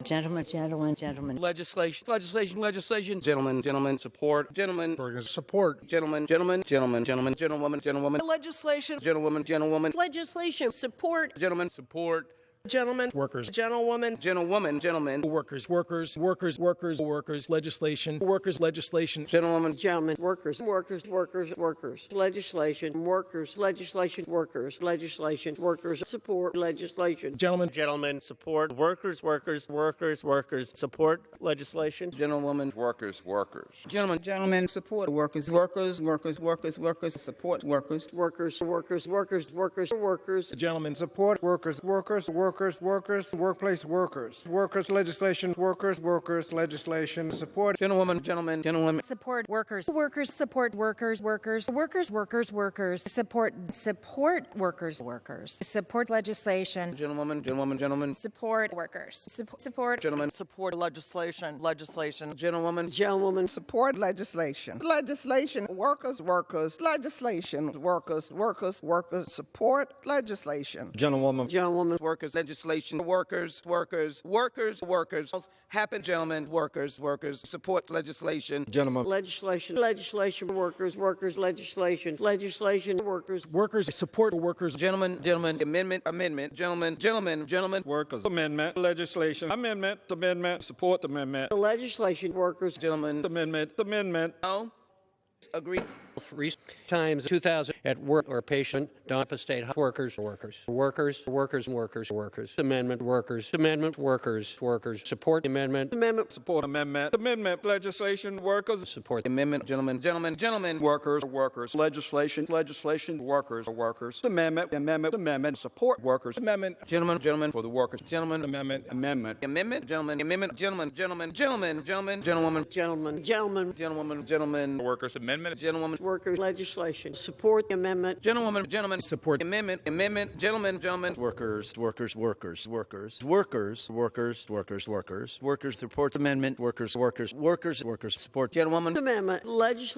Gentlemen, gentlemen, gentlemen. Legislation. Gentlemen, support. Gentlemen, Support. gentlemen, gentlewoman. Legislation. Gentlewoman. Legislation. Support. Gentlemen, support. Gentlemen. Workers. Gentlewoman. Gentlemen. Workers. Legislation. Workers. Legislation. Gentlewoman. Gentlemen. Workers. Legislation. Workers. Support. Legislation. Gentlemen. Support workers, support legislation. Gentlewoman. Workers. Gentlemen, support workers, support workers. Workers. Gentlemen, support workers, workplace workers, legislation, workers, legislation, support. Gentlewoman. Support workers. Support workers. Support workers. Support legislation. Gentlewoman. Support workers. Support. Gentlemen. Support legislation. Gentlewoman. Gentlewoman. Support legislation. Workers. Legislation. Workers. Support legislation. Gentlewoman. Workers. Legislation. Workers. Happen, gentlemen. Workers. Support legislation. Gentlemen. Legislation. Workers. Legislation. Workers support workers. Gentlemen. Amendment. Gentlemen. Workers. Amendment. Legislation. Amendment. Support amendment. The legislation. Workers. Gentlemen. Amendment. No. Agree. 3 times 2,000 at work or patient, Donapa State workers, amendment, support amendment, Support amendment. Legislation. Workers. support Amendment. Gentlemen. Workers. Legislation. Workers. Amendment. Support workers. Amendment. Gentlemen. For the workers. Gentlemen. Amendment. Amendment. Gentlemen. Workers. Amendment. Gentlemen. Workers. Legislation. Support the amendment. Gentlemen. Support Amendment. Gentlemen. Workers, support amendment, workers, support Gentlewoman. Amendment. Legislation.